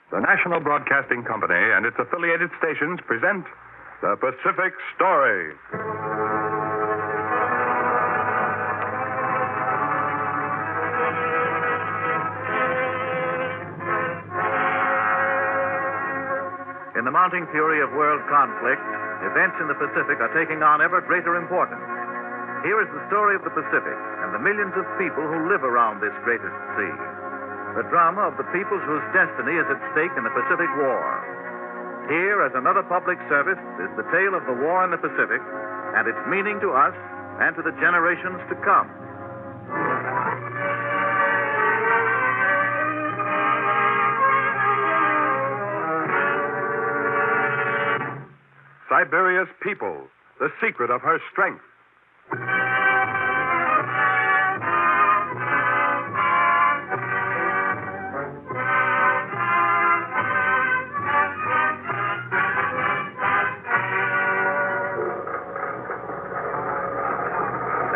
The National Broadcasting Company and its affiliated stations present The Pacific Story. In the mounting fury of world conflict, events in the Pacific are taking on ever greater importance. Here is the story of the Pacific and the millions of people who live around this greatest sea. The drama of the peoples whose destiny is at stake in the Pacific War. Here, as another public service, is the tale of the war in the Pacific and its meaning to us and to the generations to come. Siberia's people, the secret of her strength.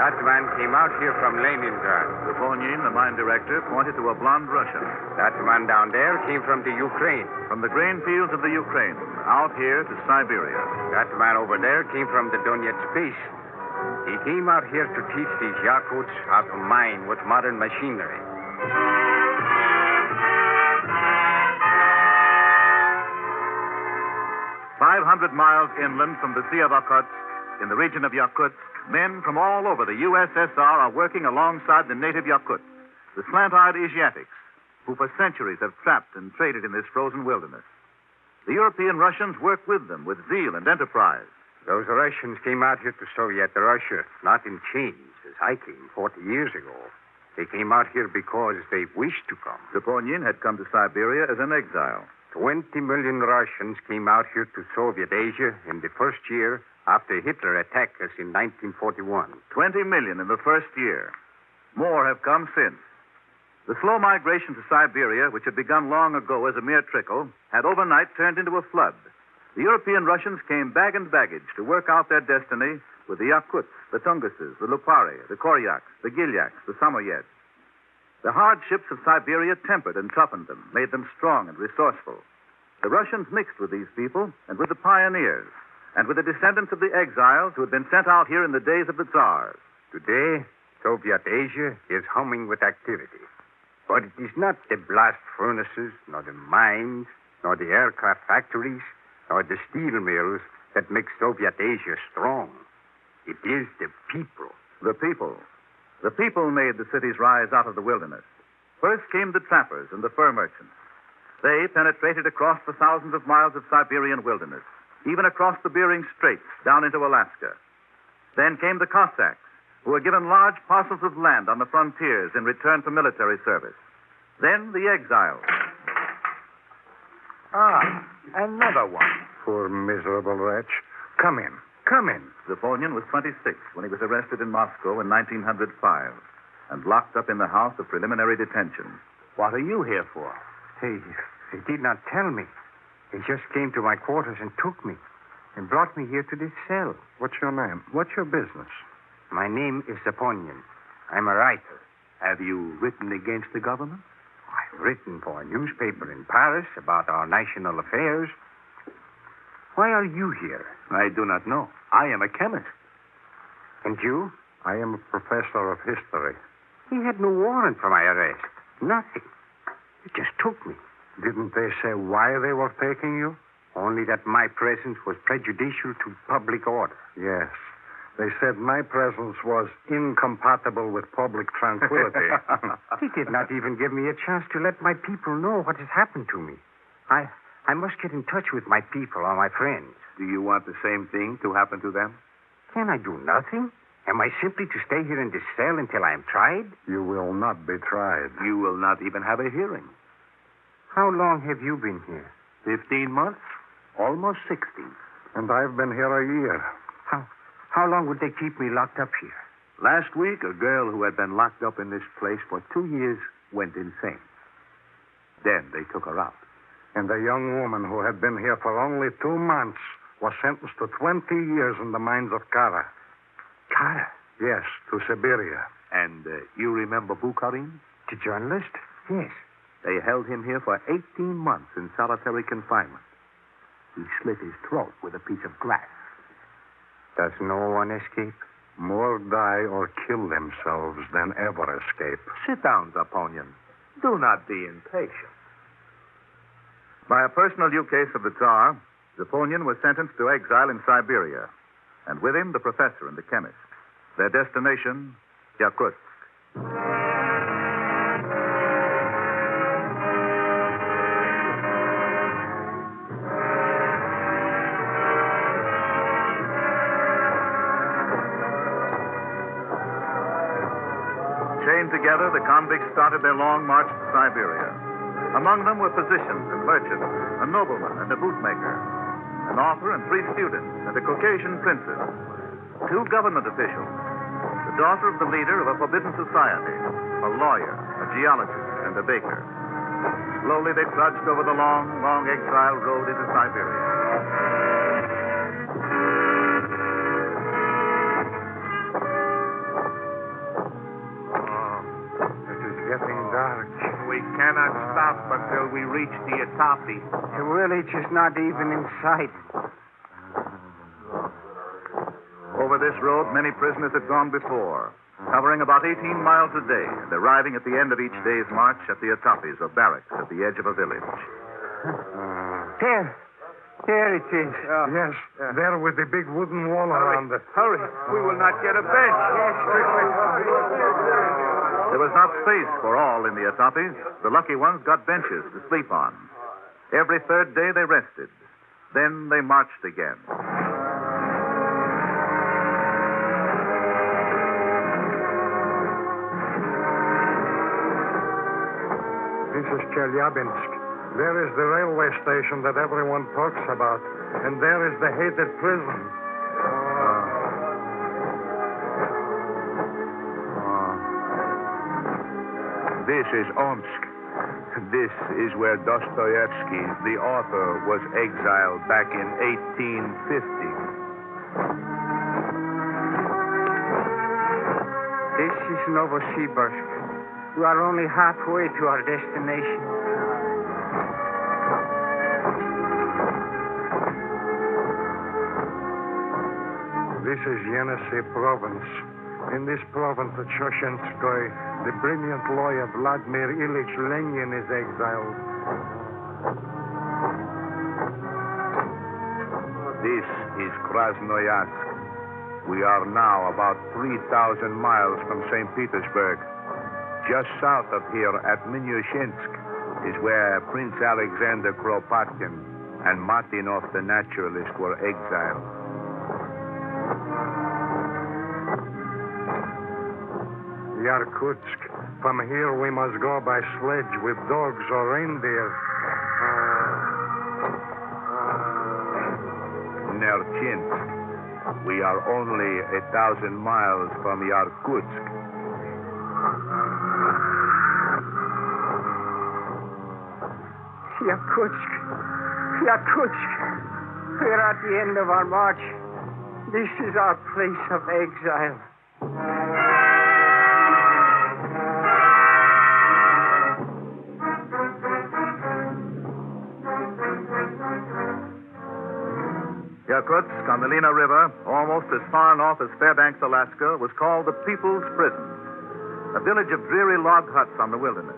That man came out here from Leningrad. Saponyin, the mine director, pointed to a blonde Russian. That man down there came from the Ukraine. From the grain fields of the Ukraine, out here to Siberia. That man over there came from the Donetsk base. He came out here to teach these Yakuts how to mine with modern machinery. 500 miles inland from the Sea of Okhotsk, in the region of Yakutsk, men from all over the USSR are working alongside the native Yakuts, the slant-eyed Asiatics, who for centuries have trapped and traded in this frozen wilderness. The European Russians work with them with zeal and enterprise. Those Russians came out here to Soviet Russia, not in chains, as I came 40 years ago. They came out here because they wished to come. Saponyin had come to Siberia as an exile. 20 million Russians came out here to Soviet Asia in the first year after Hitler attacked us in 1941. 20 million in the first year. More have come since. The slow migration to Siberia, which had begun long ago as a mere trickle, had overnight turned into a flood. The European Russians came bag and baggage to work out their destiny with the Yakuts, the Tunguses, the Lupari, the Koryaks, the Gilyaks, the Samoyeds. The hardships of Siberia tempered and toughened them, made them strong and resourceful. The Russians mixed with these people and with the pioneers, and with the descendants of the exiles who had been sent out here in the days of the Tsars. Today, Soviet Asia is humming with activity. But it is not the blast furnaces, nor the mines, nor the aircraft factories, nor the steel mills that make Soviet Asia strong. It is the people. The people. The people made the cities rise out of the wilderness. First came the trappers and the fur merchants. They penetrated across the thousands of miles of Siberian wilderness, even across the Bering Straits down into Alaska. Then came the Cossacks, who were given large parcels of land on the frontiers in return for military service. Then the exiles. Ah, another one. Poor miserable wretch. Come in. Come in. Saponyin was 26 when he was arrested in Moscow in 1905 and locked up in the house of preliminary detention. What are you here for? He did not tell me. He just came to my quarters and took me and brought me here to this cell. What's your name? What's your business? My name is Saponyin. I'm a writer. Have you written against the government? I've written for a newspaper in Paris about our national affairs. Why are you here? I do not know. I am a chemist. And you? I am a professor of history. He had no warrant for my arrest. Nothing. He just took me. Didn't they say why they were taking you? Only that my presence was prejudicial to public order. Yes. They said my presence was incompatible with public tranquility. He did not even give me a chance to let my people know what has happened to me. I must get in touch with my people or my friends. Do you want the same thing to happen to them? Can I do nothing? Am I simply to stay here in this cell until I am tried? You will not be tried. You will not even have a hearing. How long have you been here? 15 months. Almost 16. And I've been here a year. How long would they keep me locked up here? Last week, a girl who had been locked up in this place for 2 years went insane. Then they took her out. And a young woman who had been here for only 2 months was sentenced to 20 years in the mines of Kara. Kara? Yes, to Siberia. And you remember Bukharin? The journalist? Yes. They held him here for 18 months in solitary confinement. He slit his throat with a piece of glass. Does no one escape? More die or kill themselves than ever escape. Sit down, Zaponian. Do not be impatient. By a personal ukase of the Tsar, Zaponian was sentenced to exile in Siberia, and with him the professor and the chemist. Their destination, Yakutsk. Chained together, the convicts started their long march to Siberia. Among them were physicians and merchants, a nobleman and a bootmaker, an author and 3 students, and a Caucasian princess, 2 government officials, the daughter of the leader of a forbidden society, a lawyer, a geologist, and a baker. Slowly they trudged over the long, long exile road into Siberia. Getting dark. We cannot stop until we reach the Etapi. The village is not even in sight. Over this road, many prisoners had gone before, covering about 18 miles a day, and arriving at the end of each day's march at the Etapis, or barracks, at the edge of a village. There it is. Yes, there with the big wooden wall around it. Hurry. We will not get a bench. There was not space for all in the Etapis. The lucky ones got benches to sleep on. Every 3rd day they rested. Then they marched again. This is Chelyabinsk. There is the railway station that everyone talks about. And there is the hated prison. This is Omsk. This is where Dostoevsky, the author, was exiled back in 1850. This is Novosibirsk. We are only halfway to our destination. This is Yenisei province. In this province of Shoshenskoy, the brilliant lawyer Vladimir Ilyich Lenin is exiled. This is Krasnoyarsk. We are now about 3,000 miles from St. Petersburg. Just south of here at Minyushinsk is where Prince Alexander Kropotkin and Martinov the naturalist were exiled. Yakutsk. From here we must go by sledge with dogs or reindeer. Nerchinsk. We are only 1,000 miles from Yakutsk. Yakutsk. We're at the end of our march. This is our place of exile. Yakutsk, on the Lena River, almost as far north as Fairbanks, Alaska, was called the People's Prison, a village of dreary log huts on the wilderness.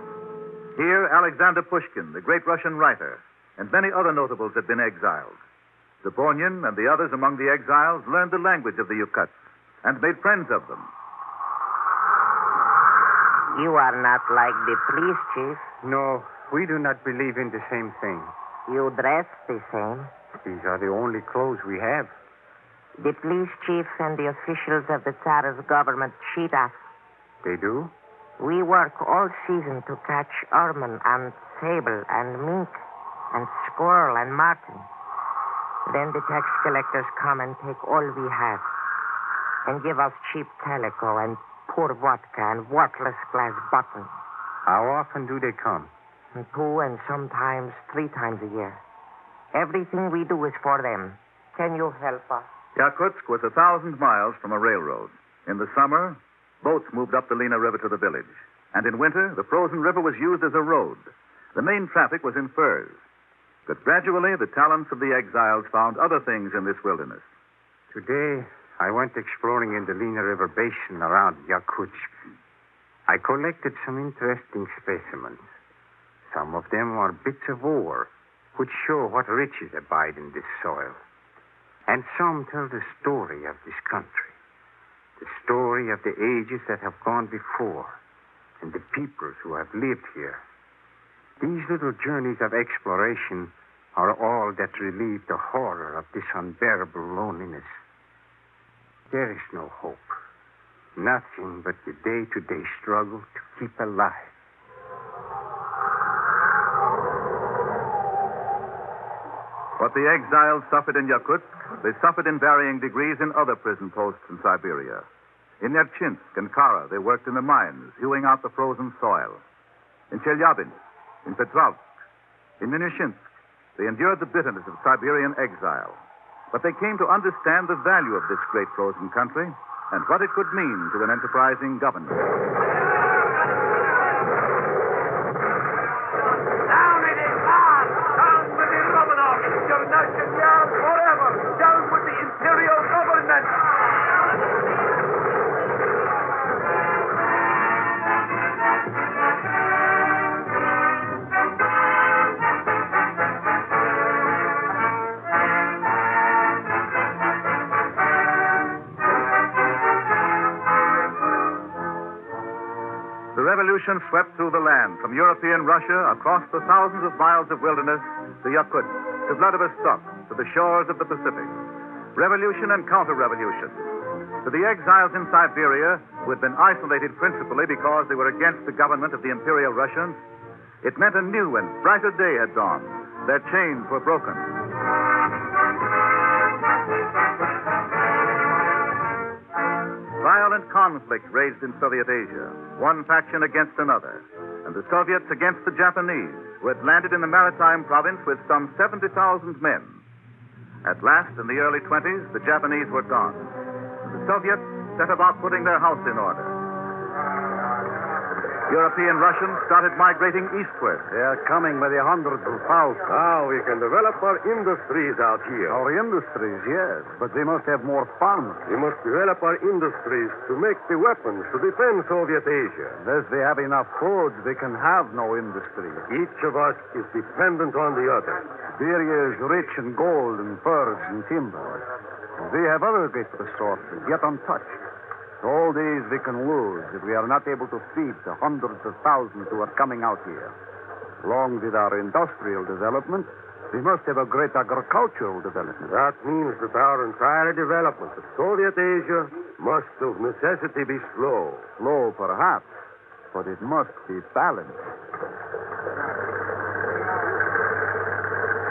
Here, Alexander Pushkin, the great Russian writer, and many other notables had been exiled. Zaponian and the others among the exiles learned the language of the Yakuts and made friends of them. You are not like the police chief. No, we do not believe in the same thing. You dress the same. These are the only clothes we have. The police chief and the officials of the Tsar's government cheat us. They do? We work all season to catch ermine and sable and mink and squirrel and marten. Then the tax collectors come and take all we have and give us cheap calico and poor vodka and worthless glass bottles. How often do they come? 2 and sometimes 3 times a year. Everything we do is for them. Can you help us? Yakutsk was 1,000 miles from a railroad. In the summer, boats moved up the Lena River to the village. And in winter, the frozen river was used as a road. The main traffic was in furs. But gradually, the talents of the exiles found other things in this wilderness. Today, I went exploring in the Lena River basin around Yakutsk. I collected some interesting specimens. Some of them are bits of ore, which show what riches abide in this soil. And some tell the story of this country, the story of the ages that have gone before, and the peoples who have lived here. These little journeys of exploration are all that relieve the horror of this unbearable loneliness. There is no hope. Nothing but the day-to-day struggle to keep alive. What the exiles suffered in Yakutsk, they suffered in varying degrees in other prison posts in Siberia. In Nerchinsk and Kara, they worked in the mines, hewing out the frozen soil. In Chelyabinsk, in Petrovsk, in Minushinsk, they endured the bitterness of Siberian exile. But they came to understand the value of this great frozen country and what it could mean to an enterprising government. Down with it, man! Down with the Romanov! Your national forever! Down with the imperial government! The revolution swept through the land, from European Russia, across the thousands of miles of wilderness, to Yakutsk, to Vladivostok, to the shores of the Pacific. Revolution and counter-revolution. To the exiles in Siberia, who had been isolated principally because they were against the government of the Imperial Russians, it meant a new and brighter day had dawned. Their chains were broken. Violent conflict raged in Soviet Asia, one faction against another, and the Soviets against the Japanese, who had landed in the maritime province with some 70,000 men. At last, in the early 20s, the Japanese were gone. The Soviets set about putting their house in order. European Russians started migrating eastward. They are coming by the hundreds of thousands. Now we can develop our industries out here. Our industries, yes, but they must have more farmers. We must develop our industries to make the weapons to defend Soviet Asia. Unless they have enough food, they can have no industry. Each of us is dependent on the other. Siberia is rich in gold and furs and timber. They have other great resources, yet untouched. All these we can lose if we are not able to feed the hundreds of thousands who are coming out here. Along with our industrial development, we must have a great agricultural development. That means that our entire development of Soviet Asia must of necessity be slow. Slow, perhaps, but it must be balanced.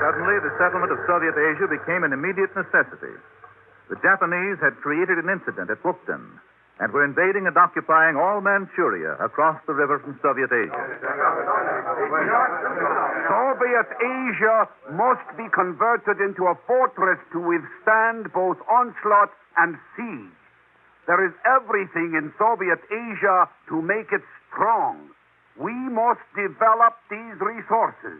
Suddenly, the settlement of Soviet Asia became an immediate necessity. The Japanese had created an incident at Wukden and were invading and occupying all Manchuria across the river from Soviet Asia. Soviet Asia must be converted into a fortress to withstand both onslaught and siege. There is everything in Soviet Asia to make it strong. We must develop these resources,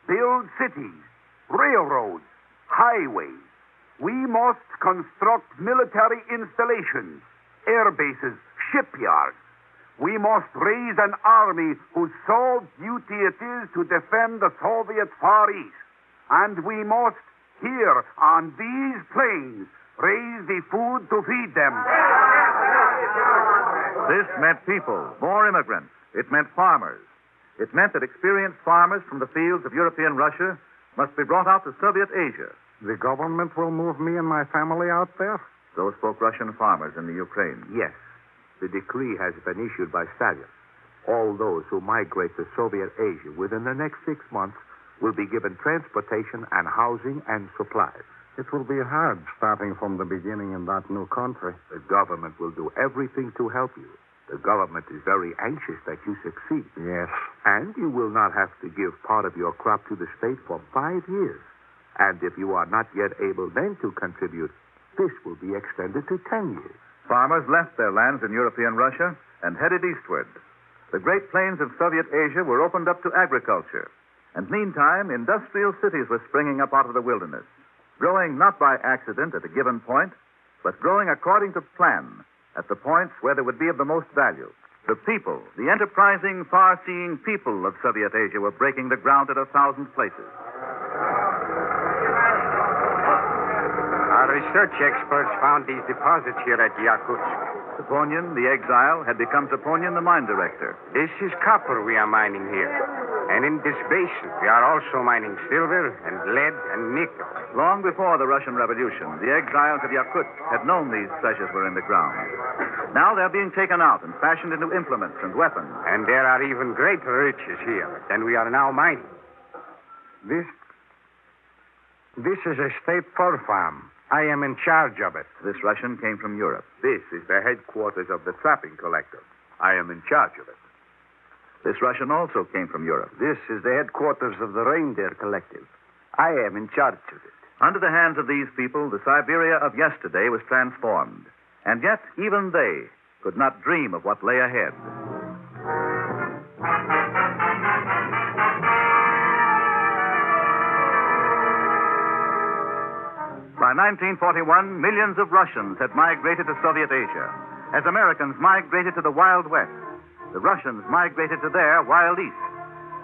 build cities, railroads, highways. We must construct military installations, air bases, shipyards. We must raise an army whose sole duty it is to defend the Soviet Far East. And we must, here on these plains, raise the food to feed them. This meant people, more immigrants. It meant farmers. It meant that experienced farmers from the fields of European Russia must be brought out to Soviet Asia. The government will move me and my family out there? So spoke Russian farmers in the Ukraine. Yes. The decree has been issued by Stalin. All those who migrate to Soviet Asia within the next 6 months will be given transportation and housing and supplies. It will be hard starting from the beginning in that new country. The government will do everything to help you. The government is very anxious that you succeed. Yes. And you will not have to give part of your crop to the state for 5 years. And if you are not yet able then to contribute, this will be extended to 10 years. Farmers left their lands in European Russia and headed eastward. The great plains of Soviet Asia were opened up to agriculture. And meantime, industrial cities were springing up out of the wilderness, growing not by accident at a given point, but growing according to plan at the points where they would be of the most value. The people, the enterprising, far-seeing people of Soviet Asia were breaking the ground at 1,000 places. Our research experts found these deposits here at Yakutsk. Saponian, the exile, had become Saponian, the mine director. This is copper we are mining here. And in this basin, we are also mining silver and lead and nickel. Long before the Russian Revolution, the exiles of Yakutsk had known these treasures were in the ground. Now they're being taken out and fashioned into implements and weapons. And there are even greater riches here than we are now mining. This is a state fur farm. I am in charge of it. This Russian came from Europe. This is the headquarters of the trapping collector. I am in charge of it. This Russian also came from Europe. This is the headquarters of the reindeer collective. I am in charge of it. Under the hands of these people, the Siberia of yesterday was transformed. And yet, even they could not dream of what lay ahead. By 1941, millions of Russians had migrated to Soviet Asia, as Americans migrated to the Wild West. The Russians migrated to their Wild East.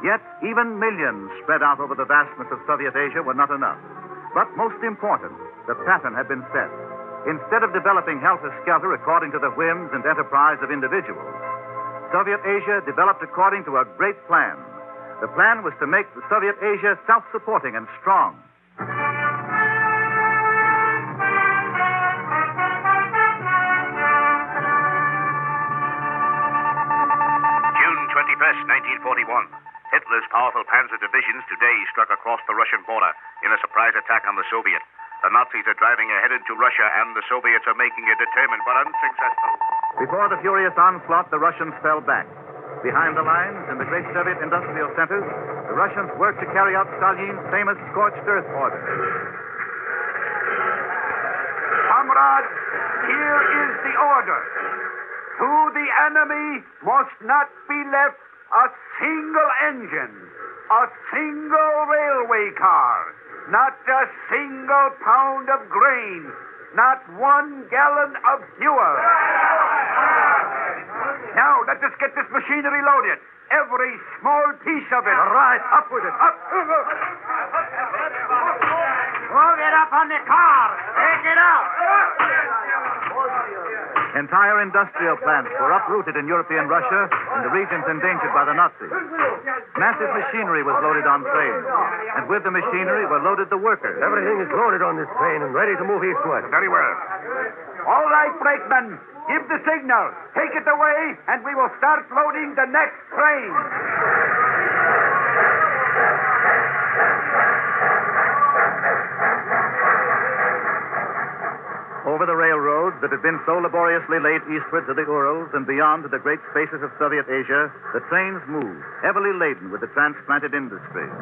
Yet, even millions spread out over the vastness of Soviet Asia were not enough. But most important, the pattern had been set. Instead of developing helter-skelter according to the whims and enterprise of individuals, Soviet Asia developed according to a great plan. The plan was to make the Soviet Asia self-supporting and strong. June 21st, 1941. Hitler's powerful panzer divisions today struck across the Russian border in a surprise attack on the Soviet. The Nazis are driving ahead into Russia, and the Soviets are making a determined but unsuccessful. Before the furious onslaught, the Russians fell back. Behind the lines, in the great Soviet industrial centers, the Russians worked to carry out Stalin's famous scorched earth order. Comrades, here is the order. To the enemy must not be left a single engine, a single railway car, not a single pound of grain, not 1 gallon of fuel. Now, let us get this machinery loaded. Every small piece of it. All right, up with it. Up. Move it up on the car. Take it out. Entire industrial plants were uprooted in European Russia and the regions endangered by the Nazis. Massive machinery was loaded on trains, and with the machinery were loaded the workers. Everything is loaded on this train and ready to move eastward. Very well. All right, brakeman. Give the signal. Take it away, and we will start loading the next train. Over the railroads that had been so laboriously laid eastward to the Urals and beyond to the great spaces of Soviet Asia, the trains moved, heavily laden with the transplanted industries.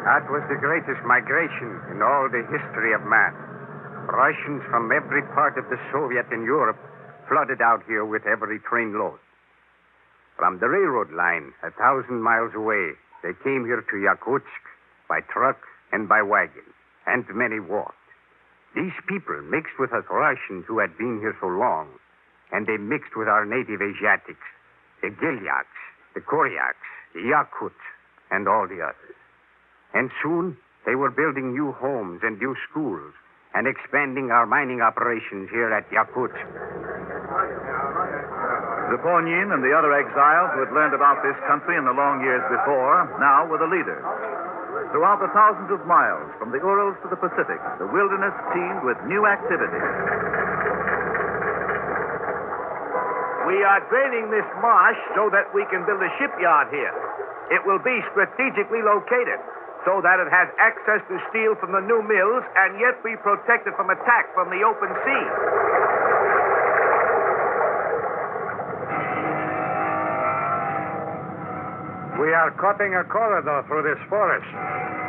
That was the greatest migration in all the history of man. Russians from every part of the Soviet and Europe flooded out here with every train load. From the railroad line, 1,000 miles away, they came here to Yakutsk by truck and by wagon, and many walked. These people mixed with us Russians who had been here so long, and they mixed with our native Asiatics, the Gilyaks, the Koryaks, the Yakuts, and all the others. And soon, they were building new homes and new schools and expanding our mining operations here at Yakutsk. Zaponian and the other exiles who had learned about this country in the long years before now were the leaders. Throughout the thousands of miles from the Urals to the Pacific, the wilderness teemed with new activity. We are draining this marsh so that we can build a shipyard here. It will be strategically located so that it has access to steel from the new mills and yet be protected from attack from the open sea. We are cutting a corridor through this forest.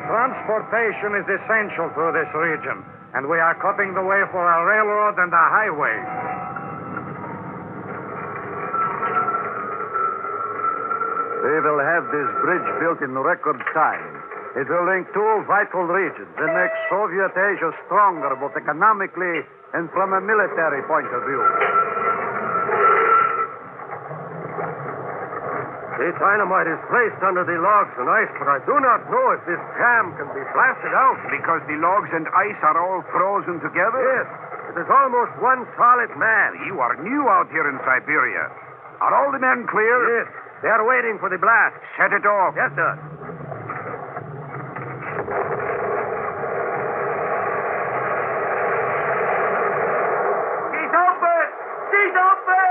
Transportation is essential through this region, and we are cutting the way for a railroad and a highway. We will have this bridge built in record time. It will link two vital regions and make Soviet Asia stronger, both economically and from a military point of view. The dynamite is placed under the logs and ice, but I do not know if this jam can be blasted out. Because the logs and ice are all frozen together? Yes, it is almost one solid mass. You are new out here in Siberia. Are all the men clear? Yes, they are waiting for the blast. Set it off. Yes, sir. She's open! She's open!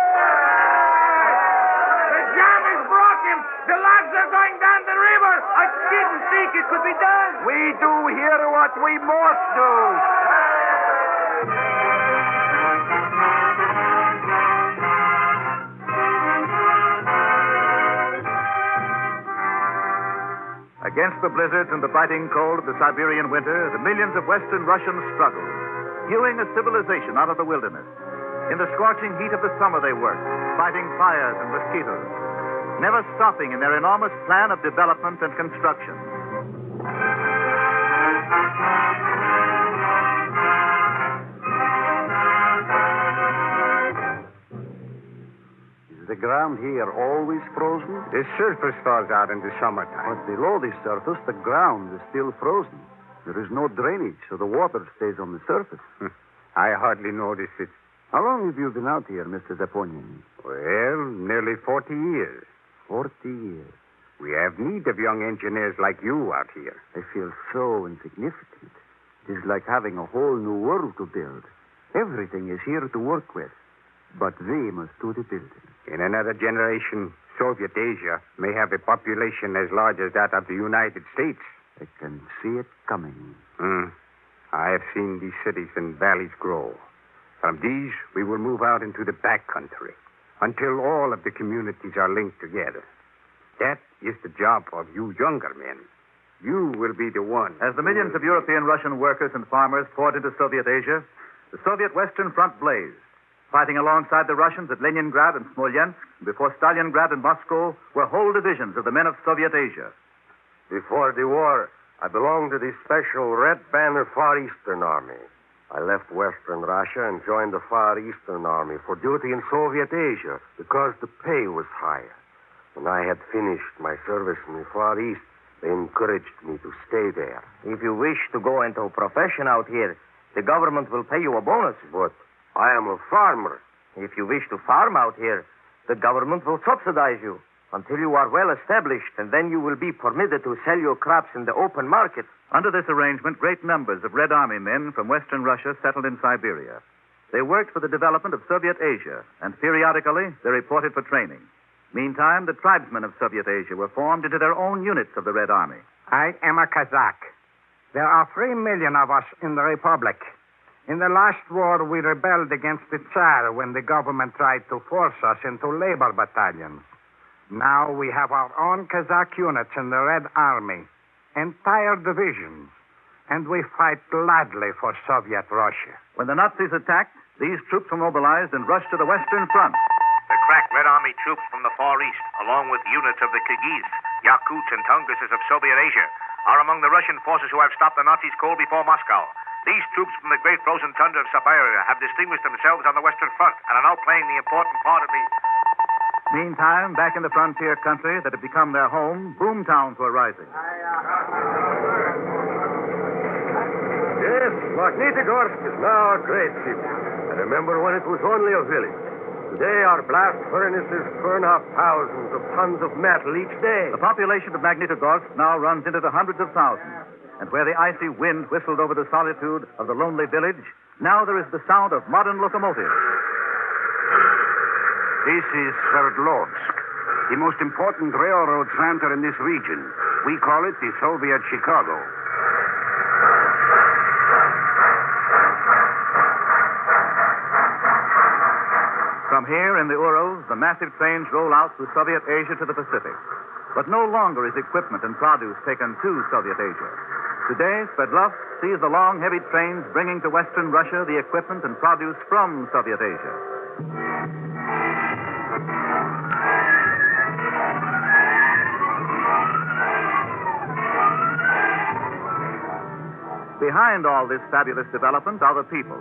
The jam is broken! The logs are going down the river! I didn't think it could be done! We do here what we must do. Against the blizzards and the biting cold of the Siberian winter, the millions of Western Russians struggled, hewing a civilization out of the wilderness. In the scorching heat of the summer they worked, fighting fires and mosquitoes, never stopping in their enormous plan of development and construction. Is the ground here always frozen? The surface thaws out in the summertime. But below the surface, the ground is still frozen. There is no drainage, so the water stays on the surface. I hardly notice it. How long have you been out here, Mr. Zaponian? Well, nearly 40 years. 40 years. We have need of young engineers like you out here. I feel so insignificant. It is like having a whole new world to build. Everything is here to work with. But they must do the building. In another generation, Soviet Asia may have a population as large as that of the United States. I can see it coming. I have seen these cities and valleys grow. From these, we will move out into the back country until all of the communities are linked together. That is the job of you younger men. You will be the one. As the millions of European Russian workers and farmers poured into Soviet Asia, the Soviet Western Front blazed, fighting alongside the Russians at Leningrad and Smolensk. Before Stalingrad and Moscow were whole divisions of the men of Soviet Asia. Before the war, I belonged to the Special Red Banner Far Eastern Army. I left Western Russia and joined the Far Eastern Army for duty in Soviet Asia because the pay was higher. When I had finished my service in the Far East, they encouraged me to stay there. If you wish to go into a profession out here, the government will pay you a bonus. But I am a farmer. If you wish to farm out here, the government will subsidize you until you are well established, and then you will be permitted to sell your crops in the open market. Under this arrangement, great numbers of Red Army men from Western Russia settled in Siberia. They worked for the development of Soviet Asia, and periodically they reported for training. Meantime, the tribesmen of Soviet Asia were formed into their own units of the Red Army. I am a Kazakh. There are 3 million of us in the Republic. In the last war, we rebelled against the Tsar when the government tried to force us into labor battalions. Now we have our own Kazakh units in the Red Army, entire divisions, and we fight gladly for Soviet Russia. When the Nazis attacked, these troops were mobilized and rushed to the Western Front. The crack Red Army troops from the Far East, along with units of the Kyrgyz, Yakuts, and Tunguses of Soviet Asia, are among the Russian forces who have stopped the Nazis cold before Moscow. These troops from the great frozen tundra of Siberia have distinguished themselves on the Western Front and are now playing the important part of the... Meantime, back in the frontier country that had become their home, boom towns were rising. Yes, Magnitogorsk is now a great city. I remember when it was only a village. Today, our blast furnaces burn out thousands of tons of metal each day. The population of Magnitogorsk now runs into the hundreds of thousands. And where the icy wind whistled over the solitude of the lonely village, now there is the sound of modern locomotives. This is Sverdlovsk, the most important railroad center in this region. We call it the Soviet Chicago. From here in the Urals, the massive trains roll out through Soviet Asia to the Pacific. But no longer is equipment and produce taken to Soviet Asia. Today, Sverdlovsk sees the long, heavy trains bringing to Western Russia the equipment and produce from Soviet Asia. behind all this fabulous development are the people.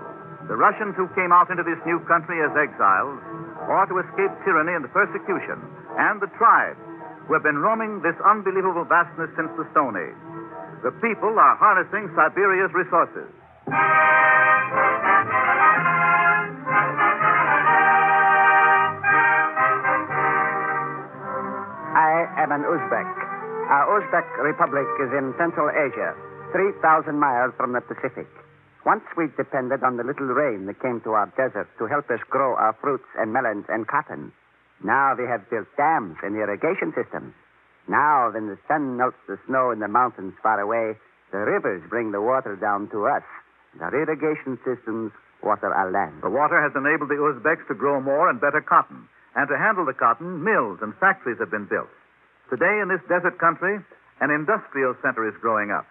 The Russians who came out into this new country as exiles or to escape tyranny and persecution, and the tribes who have been roaming this unbelievable vastness since the Stone Age. The people are harnessing Siberia's resources. I am an Uzbek. Our Uzbek Republic is in Central Asia, 3,000 miles from the Pacific. Once we depended on the little rain that came to our desert to help us grow our fruits and melons and cotton. Now they have built dams and irrigation systems. Now, when the sun melts the snow in the mountains far away, the rivers bring the water down to us. Our irrigation systems water our land. The water has enabled the Uzbeks to grow more and better cotton. And to handle the cotton, mills and factories have been built. Today, in this desert country, an industrial center is growing up.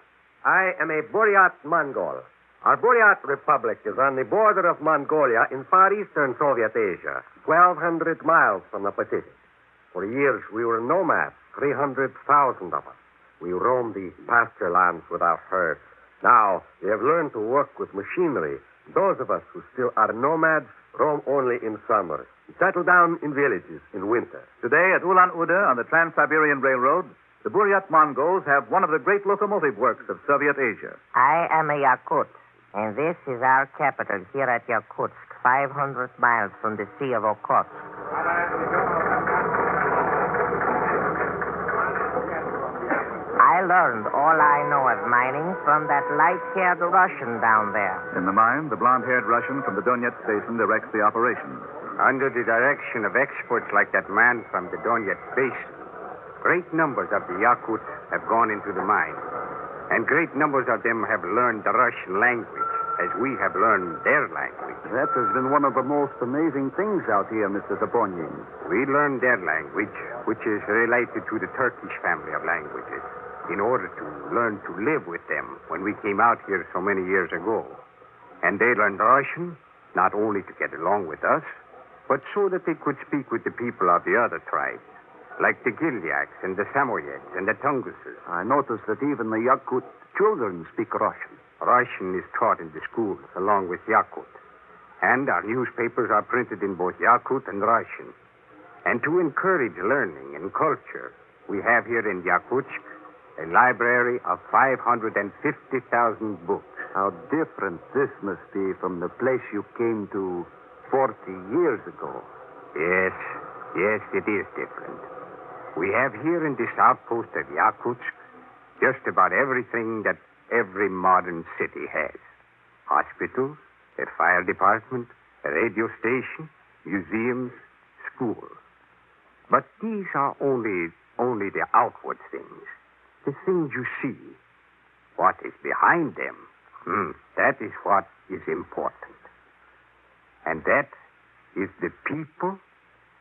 I am a Buryat Mongol. Our Buryat Republic is on the border of Mongolia in far eastern Soviet Asia, 1,200 miles from the Pacific. For years, we were nomads, 300,000 of us. We roamed the pasture lands with our herds. Now, we have learned to work with machinery. Those of us who still are nomads roam only in summer, settle down in villages in winter. Today, at Ulan-Ude on the Trans-Siberian Railroad, the Buryat Mongols have one of the great locomotive works of Soviet Asia. I am a Yakut, and this is our capital here at Yakutsk, 500 miles from the Sea of Okhotsk. I learned all I know of mining from that light-haired Russian down there. In the mine, the blonde-haired Russian from the Donetsk station directs the operation. Under the direction of experts like that man from the Donetsk basin, great numbers of the Yakuts have gone into the mine. And great numbers of them have learned the Russian language, as we have learned their language. That has been one of the most amazing things out here, Mr. Zaponin. We learned their language, which is related to the Turkish family of languages, in order to learn to live with them when we came out here so many years ago. And they learned Russian, not only to get along with us, but so that they could speak with the people of the other tribes, like the Gilyaks and the Samoyeds and the Tunguses. I noticed that even the Yakut children speak Russian. Russian is taught in the schools along with Yakut. And our newspapers are printed in both Yakut and Russian. And to encourage learning and culture, we have here in Yakutsk a library of 550,000 books. How different this must be from the place you came to 40 years ago. Yes, it is different. We have here in this outpost of Yakutsk just about everything that every modern city has. Hospitals, a fire department, a radio station, museums, schools. But these are only the outward things. The things you see. What is behind them, that is what is important. And that is the people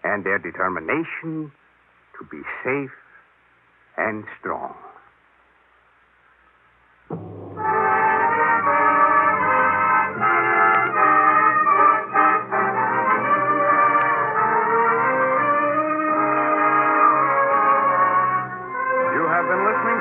and their determination to be safe and strong.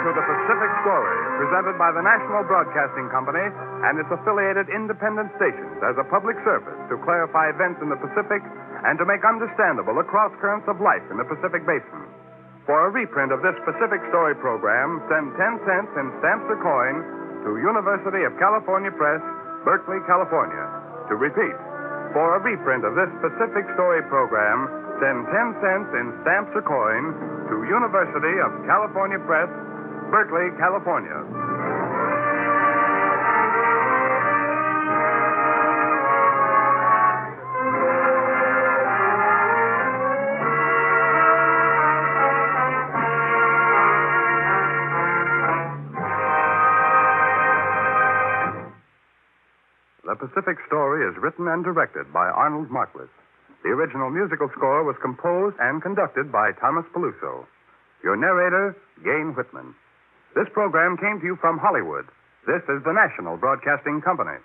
The Pacific Story, presented by the National Broadcasting Company and its affiliated independent stations as a public service to clarify events in the Pacific and to make understandable the cross currents of life in the Pacific Basin. For a reprint of this Pacific Story program, send 10 cents in stamps or coin to University of California Press, Berkeley, California. To repeat, for a reprint of this Pacific Story program, send 10 cents in stamps or coin to University of California Press, Berkeley, California. The Pacific Story is written and directed by Arnold Marquis. The original musical score was composed and conducted by Thomas Peluso. Your narrator, Gayne Whitman. This program came to you from Hollywood. This is the National Broadcasting Company.